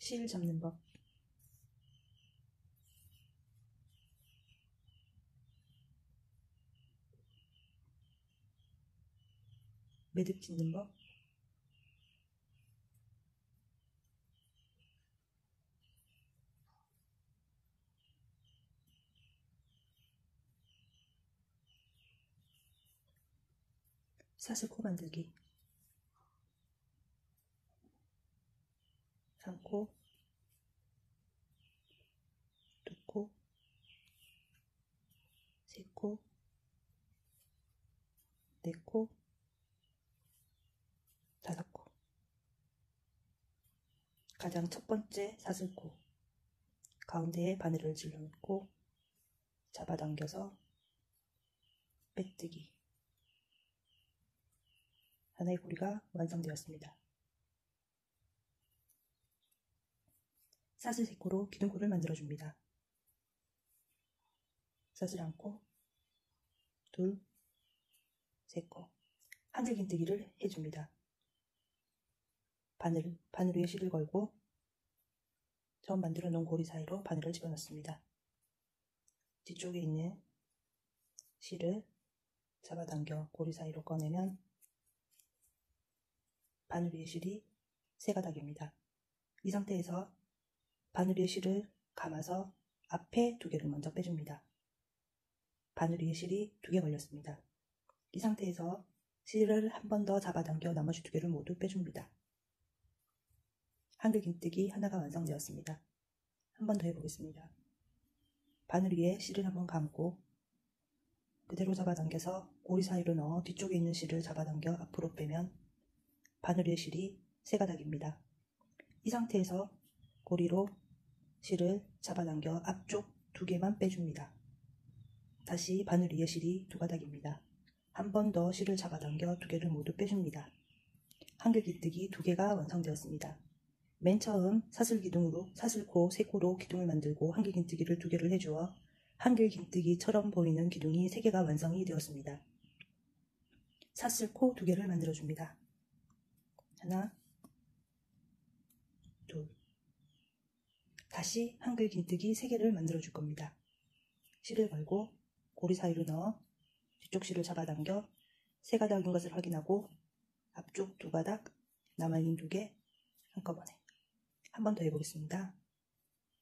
실 잡는 법. 매듭 짓는 법. 사슬코 만들기. 3코, 2코, 3코, 4코, 5코. 가장 첫 번째 사슬코. 가운데에 바늘을 질러 놓고 잡아당겨서 빼뜨기. 하나의 고리가 완성되었습니다. 사슬 3코로 기둥코를 만들어줍니다. 사슬 1코, 2, 3코. 한길긴뜨기를 해줍니다. 바늘 위에 실을 걸고 처음 만들어 놓은 고리 사이로 바늘을 집어넣습니다. 뒤쪽에 있는 실을 잡아당겨 고리 사이로 꺼내면 바늘 위에 실이 3가닥입니다. 이 상태에서 바늘 위에 실을 감아서 앞에 2개를 먼저 빼줍니다. 바늘 위에 실이 2개 걸렸습니다. 이 상태에서 실을 한 번 더 잡아당겨 나머지 2개를 모두 빼줍니다. 한길긴뜨기 하나가 완성되었습니다. 한 번 더 해보겠습니다. 바늘 위에 실을 한번 감고 그대로 잡아당겨서 고리 사이로 넣어 뒤쪽에 있는 실을 잡아당겨 앞으로 빼면 바늘 위에 실이 3가닥입니다. 이 상태에서 고리로 실을 잡아당겨 앞쪽 2개만 빼줍니다. 다시 바늘 위에 실이 2가닥입니다. 한 번 더 실을 잡아당겨 2개를 모두 빼줍니다. 한길긴뜨기 2개가 완성되었습니다. 맨 처음 사슬기둥으로 사슬코 3코로 기둥을 만들고 한길긴뜨기를 2개를 해주어 한길긴뜨기처럼 보이는 기둥이 3개가 완성이 되었습니다. 사슬코 2개를 만들어줍니다. 하나, 둘. 다시 한길긴뜨기 3개를 만들어줄 겁니다. 실을 걸고 고리 사이로 넣어 뒤쪽 실을 잡아당겨 3가닥인 것을 확인하고 앞쪽 2가닥, 남아있는 2개 한꺼번에. 한 번 더 해보겠습니다.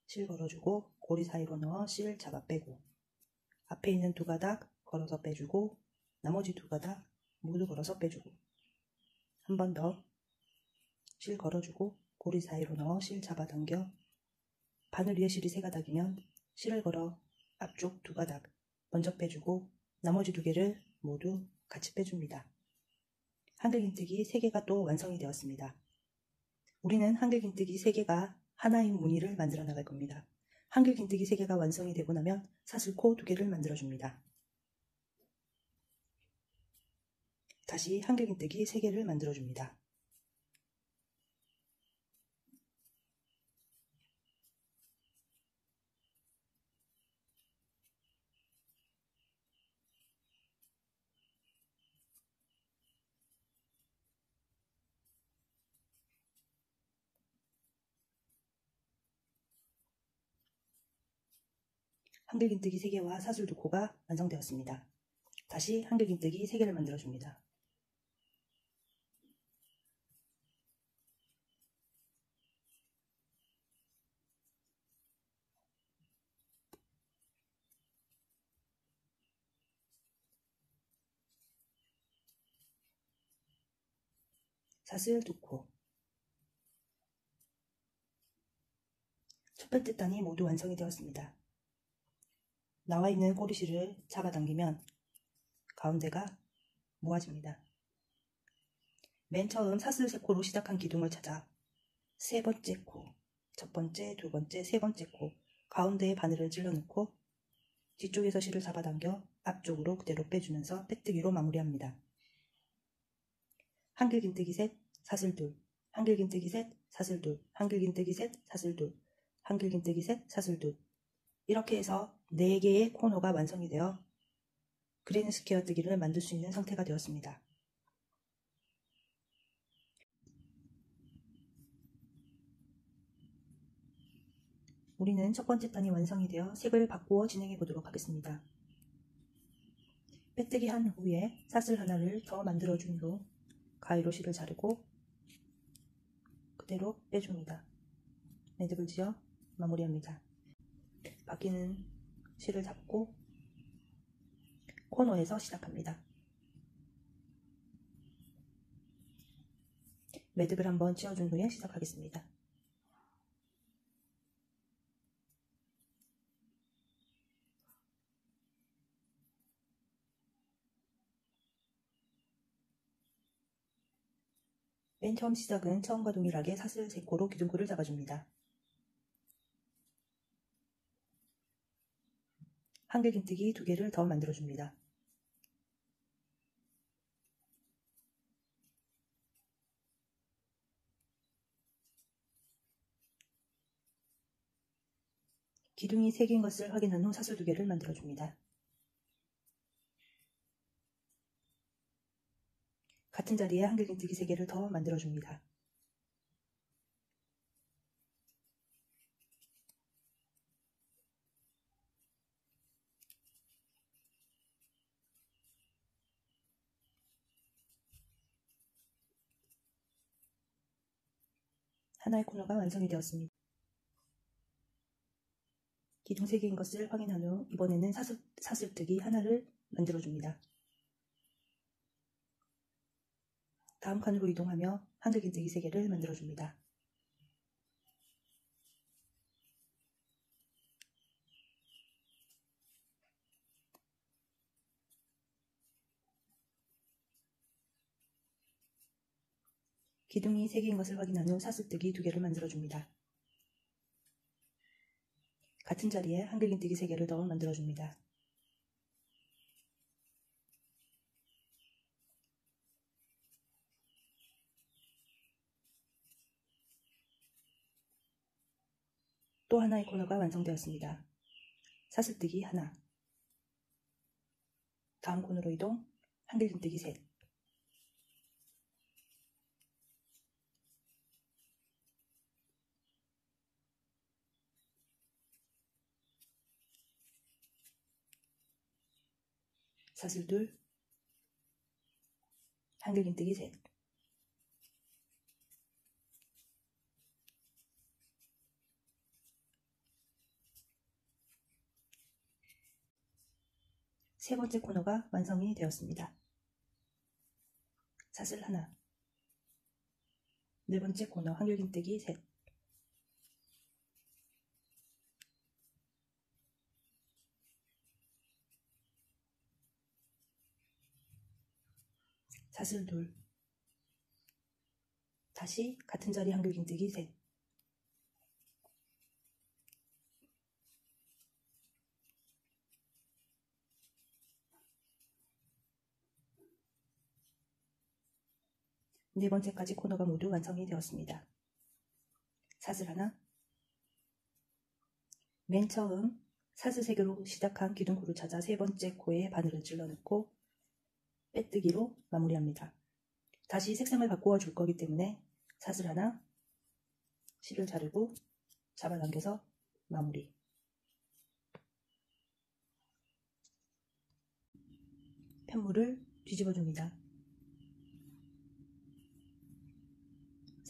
실 걸어주고 고리 사이로 넣어 실 잡아 빼고 앞에 있는 2가닥 걸어서 빼주고 나머지 2가닥 모두 걸어서 빼주고 한 번 더 실 걸어주고 고리 사이로 넣어 실 잡아당겨 바늘 위에 실이 3가닥이면 실을 걸어 앞쪽 2가닥 먼저 빼주고 나머지 2개를 모두 같이 빼줍니다. 한길긴뜨기 3개가 또 완성이 되었습니다. 우리는 한길긴뜨기 3개가 하나인 무늬를 만들어 나갈 겁니다. 한길긴뜨기 3개가 완성이 되고 나면 사슬코 2개를 만들어줍니다. 다시 한길긴뜨기 3개를 만들어줍니다. 한길긴뜨기 3개와 사슬 2코가 완성되었습니다. 다시 한길긴뜨기 3개를 만들어줍니다. 사슬 2코. 첫 번째 단이 모두 완성이 되었습니다. 나와 있는 꼬리실을 잡아당기면 가운데가 모아집니다. 맨 처음 사슬 3코로 시작한 기둥을 찾아 3번째 코, 첫 번째, 2번째, 3번째 코 가운데에 바늘을 찔러 넣고 뒤쪽에서 실을 잡아당겨 앞쪽으로 그대로 빼주면서 빼뜨기로 마무리합니다. 한길긴뜨기 셋, 사슬 둘, 한길긴뜨기 셋, 사슬 둘, 한길긴뜨기 셋, 사슬 둘, 한길긴뜨기 셋, 사슬 둘. 이렇게 해서 4개의 코너가 완성이 되어 그린 스퀘어 뜨기를 만들 수 있는 상태가 되었습니다. 우리는 첫 번째 단이 완성이 되어 색을 바꾸어 진행해 보도록 하겠습니다. 빼뜨기 한 후에 사슬 하나를 더 만들어준 후 가위로 실을 자르고 그대로 빼줍니다. 매듭을 지어 마무리합니다. 바퀴는 실을 잡고 코너에서 시작합니다. 매듭을 한번 지어준 후에 시작하겠습니다. 맨 처음 시작은 처음과 동일하게 사슬 3코로 기둥코를 잡아줍니다. 한길긴뜨기 2개를 더 만들어줍니다. 기둥이 3개인 것을 확인한 후 사슬 2개를 만들어줍니다. 같은 자리에 한길긴뜨기 3개를 더 만들어줍니다. 하나의 코너가 완성이 되었습니다. 기둥 3개인 것을 확인한 후 이번에는 사슬뜨기 하나를 만들어줍니다. 다음 칸으로 이동하며 한길긴뜨기 3개를 만들어줍니다. 기둥이 3개인 것을 확인한 후 사슬뜨기 2개를 만들어줍니다. 같은 자리에 한길긴뜨기 3개를 더 만들어줍니다. 또 하나의 코너가 완성되었습니다. 사슬뜨기 하나, 다음 코너로 이동, 한길긴뜨기 셋, 사슬 둘, 한길긴뜨기 셋, 세 번째 코너가 완성이 되었습니다. 사슬 하나, 네 번째 코너 한길긴뜨기 셋, 사슬 둘, 다시 같은 자리 한길긴뜨기 셋, 네 번째까지 코너가 모두 완성이 되었습니다. 사슬 하나, 맨 처음 사슬 3개로 시작한 기둥코를 찾아 세 번째 코에 바늘을 찔러 넣고 빼뜨기로 마무리합니다. 다시 색상을 바꾸어 줄 거기 때문에 사슬 하나, 실을 자르고 잡아당겨서 마무리. 편물을 뒤집어 줍니다.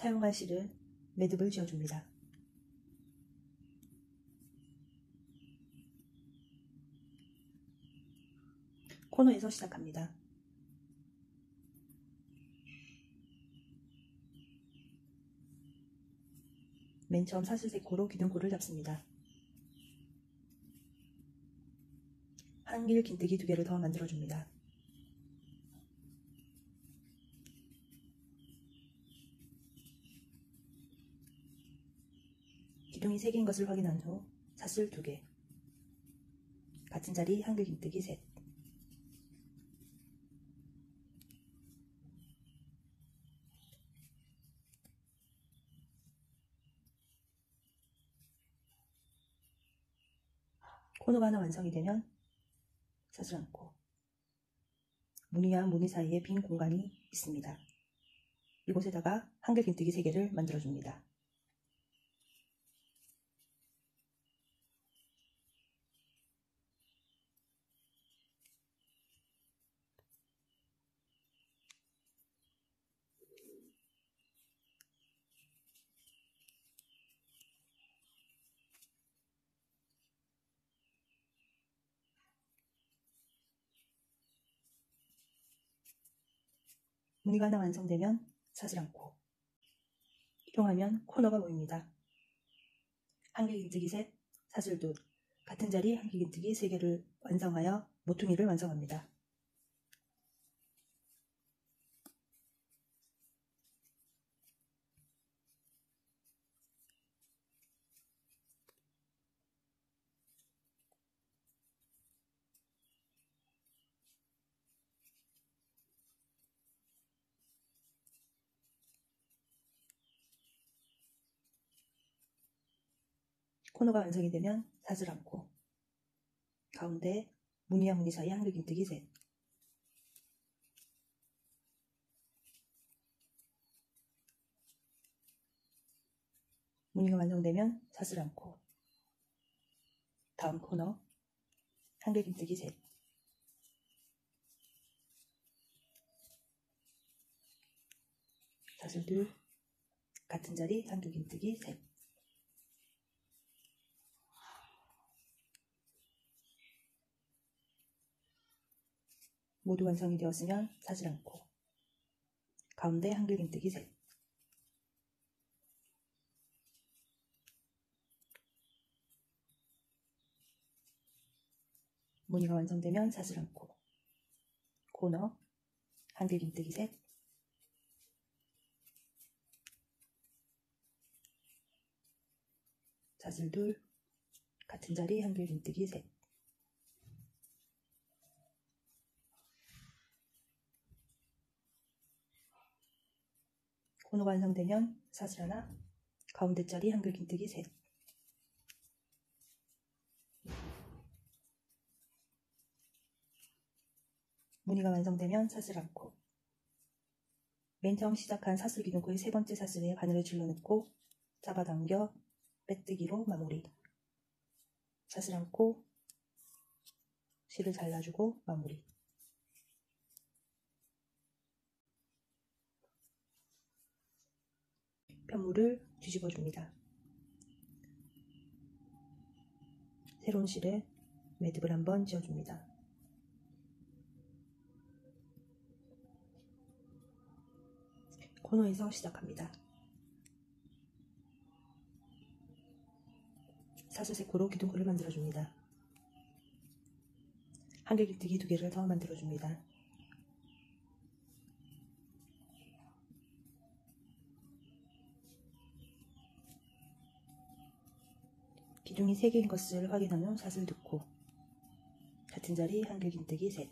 사용할 실을 매듭을 지어줍니다. 코너에서 시작합니다. 맨 처음 사슬 3코로 기둥코를 잡습니다. 한길긴뜨기 2개를 더 만들어줍니다. 기둥이 3개인 것을 확인한 후 사슬 2개, 같은 자리 한길긴뜨기 셋, 코너가 하나 완성이 되면 사슬 한 코, 무늬와 무늬 사이에 빈 공간이 있습니다. 이곳에다가 한길긴뜨기 3개를 만들어줍니다. 무늬가 하나 완성되면 사슬 안고 이동하면 코너가 보입니다. 한길긴뜨기 셋, 사슬 둘, 같은 자리 한길긴뜨기 3개를 완성하여 모퉁이를 완성합니다. 코너가 완성이 되면 사슬 안고 가운데 무늬와 무늬 사이 한길긴뜨기 셋, 무늬가 완성되면 사슬 안고 다음 코너 한길긴뜨기 셋, 사슬 둘, 같은 자리 한길긴뜨기 셋, 모두 완성이 되었으면 사슬 안고 가운데 한길긴뜨기 셋, 무늬가 완성되면 사슬 안고 코너 한길긴뜨기 셋, 사슬 둘, 같은 자리 한길긴뜨기 셋, 코너가 완성되면 사슬 하나, 가운데 자리 한길긴뜨기 셋, 무늬가 완성되면 사슬 안고 맨 처음 시작한 사슬 기둥코의 3번째 사슬에 바늘을 질러넣고 잡아당겨 빼뜨기로 마무리. 사슬 안고 실을 잘라주고 마무리. 편물을 뒤집어줍니다. 새로운 실에 매듭을 한번 지어줍니다. 코너에서 시작합니다. 사슬 3코로 기둥코를 만들어줍니다. 한길긴뜨기 2개를 더 만들어줍니다. 기둥이 3개인 것을 확인한 후 사슬 2코, 같은 자리 한길긴뜨기 셋,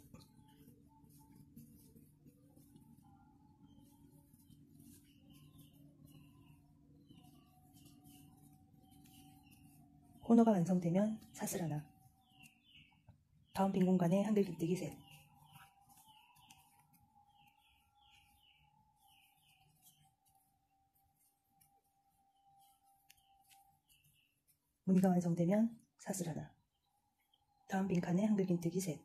코너가 완성되면 사슬 하나, 다음 빈 공간에 한길긴뜨기 셋, 무늬가 완성되면 사슬 하나, 다음 빈칸에 한길긴뜨기 셋,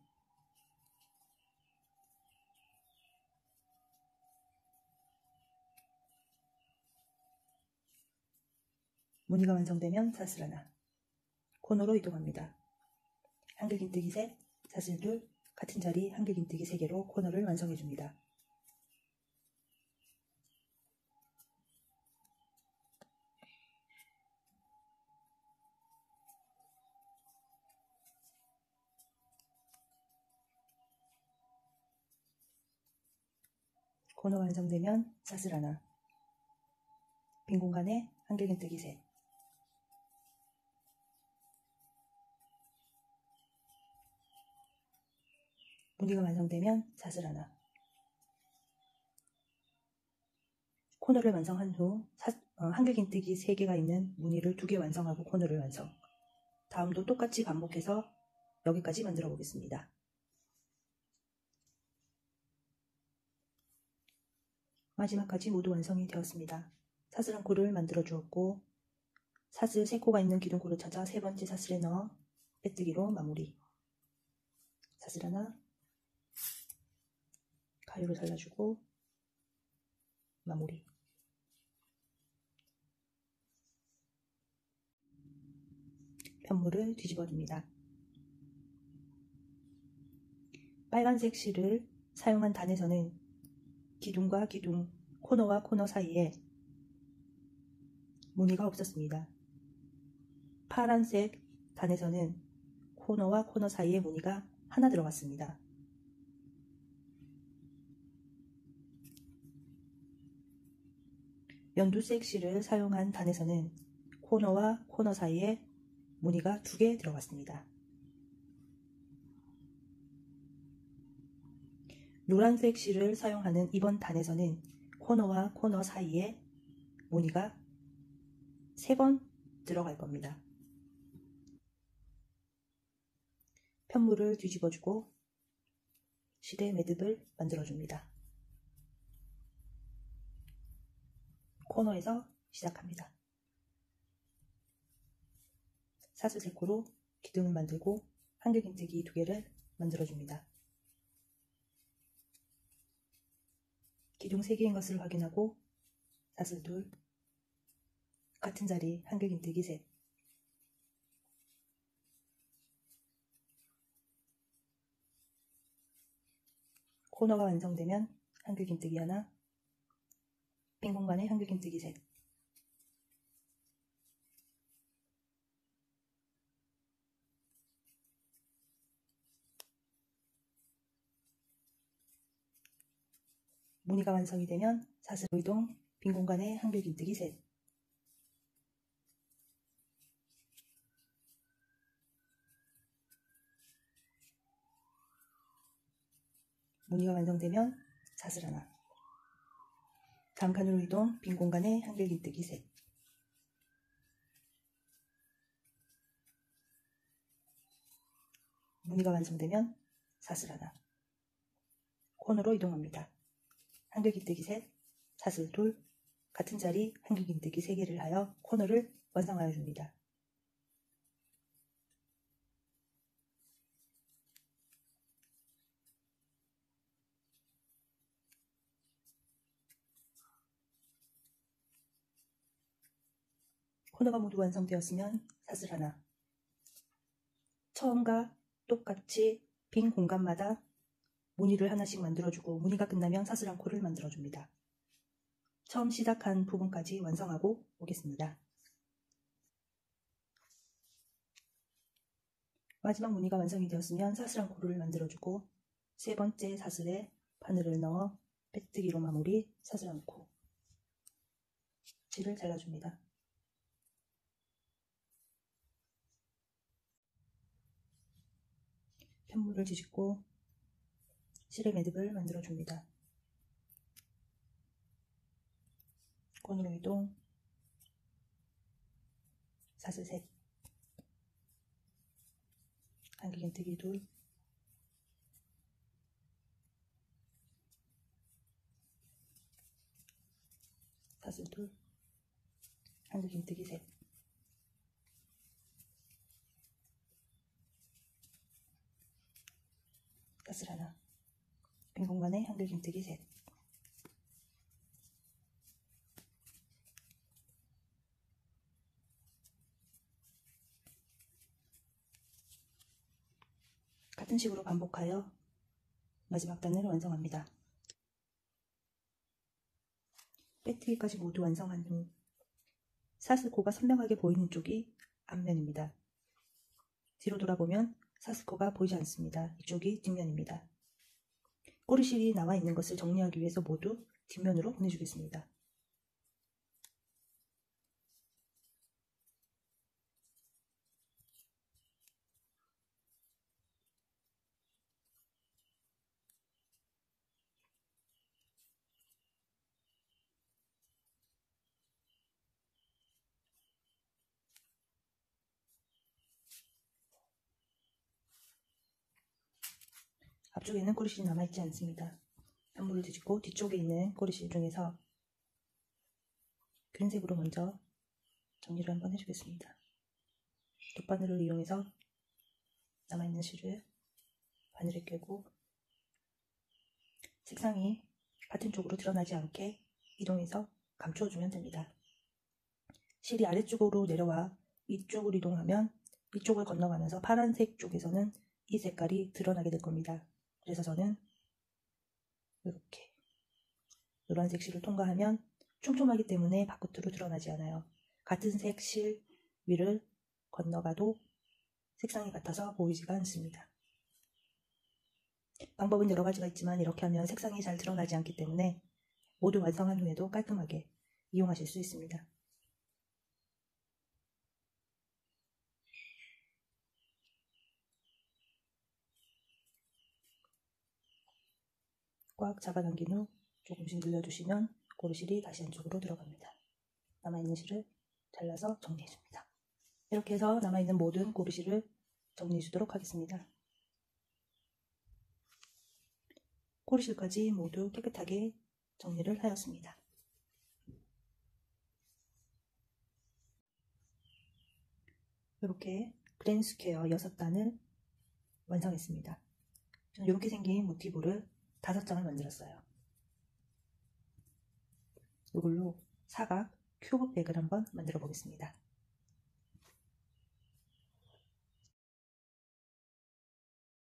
무늬가 완성되면 사슬 하나, 코너로 이동합니다. 한길긴뜨기 셋, 사슬 둘, 같은 자리 한길긴뜨기 3개로 코너를 완성해줍니다. 코너 완성되면 사슬 하나, 빈 공간에 한길긴뜨기 셋, 무늬가 완성되면 사슬 하나, 코너를 완성한 후 한길긴뜨기 3개가 있는 무늬를 2개 완성하고 코너를 완성. 다음도 똑같이 반복해서 여기까지 만들어 보겠습니다. 마지막까지 모두 완성이 되었습니다. 사슬 한 코를 만들어 주었고 사슬 3코가 있는 기둥코를 찾아 3번째 사슬에 넣어 빼뜨기로 마무리. 사슬 하나, 가위로 잘라주고 마무리. 편물을 뒤집어줍니다. 빨간색 실을 사용한 단에서는 기둥과 기둥, 코너와 코너 사이에 무늬가 없었습니다. 파란색 단에서는 코너와 코너 사이에 무늬가 하나 들어갔습니다. 연두색 실을 사용한 단에서는 코너와 코너 사이에 무늬가 2개 들어갔습니다. 노란색 실을 사용하는 이번 단에서는 코너와 코너 사이에 무늬가 3번 들어갈 겁니다. 편물을 뒤집어주고 실의 매듭을 만들어줍니다. 코너에서 시작합니다. 사슬 3코로 기둥을 만들고 한길긴뜨기 2개를 만들어줍니다. 기둥 3개인 것을 확인하고 사슬 2, 같은 자리 한길긴뜨기 3. 코너가 완성되면 한길긴뜨기 1, 빈 공간에 한길긴뜨기 3. 무늬가 완성이 되면 사슬 이동, 빈 공간에 한길긴뜨기 3. 무늬가 완성되면 사슬 1. 다음 칸으로 이동, 빈 공간에 한길긴뜨기 3. 무늬가 완성되면 사슬 1. 코너로 이동합니다. 한길긴뜨기 3, 사슬 2, 같은 자리 한길긴뜨기 3개를 하여 코너를 완성하여 줍니다. 코너가 모두 완성되었으면 사슬 1. 처음과 똑같이 빈 공간마다 무늬를 하나씩 만들어주고 무늬가 끝나면 사슬 1코를 만들어줍니다. 처음 시작한 부분까지 완성하고 오겠습니다. 마지막 무늬가 완성이 되었으면 사슬 1코를 만들어주고 3번째 사슬에 바늘을 넣어 빼뜨기로 마무리 사슬 1코. 실을 잘라줍니다. 편물을 뒤집고 실의 매듭을 만들어줍니다. 코너로 이동, 사슬 3, 한길긴뜨기 2, 사슬 2, 한길긴뜨기 3. 사슬 1, 빈 공간에 한길긴뜨기 3. 같은 식으로 반복하여 마지막 단을 완성합니다. 빼뜨기까지 모두 완성한 후 사슬코가 선명하게 보이는 쪽이 앞면입니다. 뒤로 돌아보면 사슬코가 보이지 않습니다. 이쪽이 뒷면입니다. 꼬리실이 나와 있는 것을 정리하기 위해서 모두 뒷면으로 보내주겠습니다. 앞쪽에는 꼬리실이 남아있지 않습니다. 편물을 뒤집고 뒤쪽에 있는 꼬리실 중에서 그린색으로 먼저 정리를 한번 해주겠습니다. 돗바늘을 이용해서 남아있는 실을 바늘에 꿰고 색상이 같은 쪽으로 드러나지 않게 이동해서 감춰주면 됩니다. 실이 아래쪽으로 내려와 위쪽으로 이동하면 이쪽을 건너가면서 파란색 쪽에서는 이 색깔이 드러나게 될 겁니다. 그래서 저는 이렇게 노란색 실을 통과하면 촘촘하기 때문에 바깥으로 드러나지 않아요. 같은 색 실 위를 건너가도 색상이 같아서 보이지가 않습니다. 방법은 여러 가지가 있지만 이렇게 하면 색상이 잘 드러나지 않기 때문에 모두 완성한 후에도 깔끔하게 이용하실 수 있습니다. 꽉 잡아당긴 후 조금씩 늘려주시면 고리실이 다시 안쪽으로 들어갑니다. 남아있는 실을 잘라서 정리해줍니다. 이렇게 해서 남아있는 모든 고리실을 정리해주도록 하겠습니다. 고리실까지 모두 깨끗하게 정리를 하였습니다. 이렇게 그랜 스퀘어 6단을 완성했습니다. 저는 이렇게 생긴 모티브를 5장을 만들었어요. 이걸로 사각 큐브 백을 한번 만들어 보겠습니다.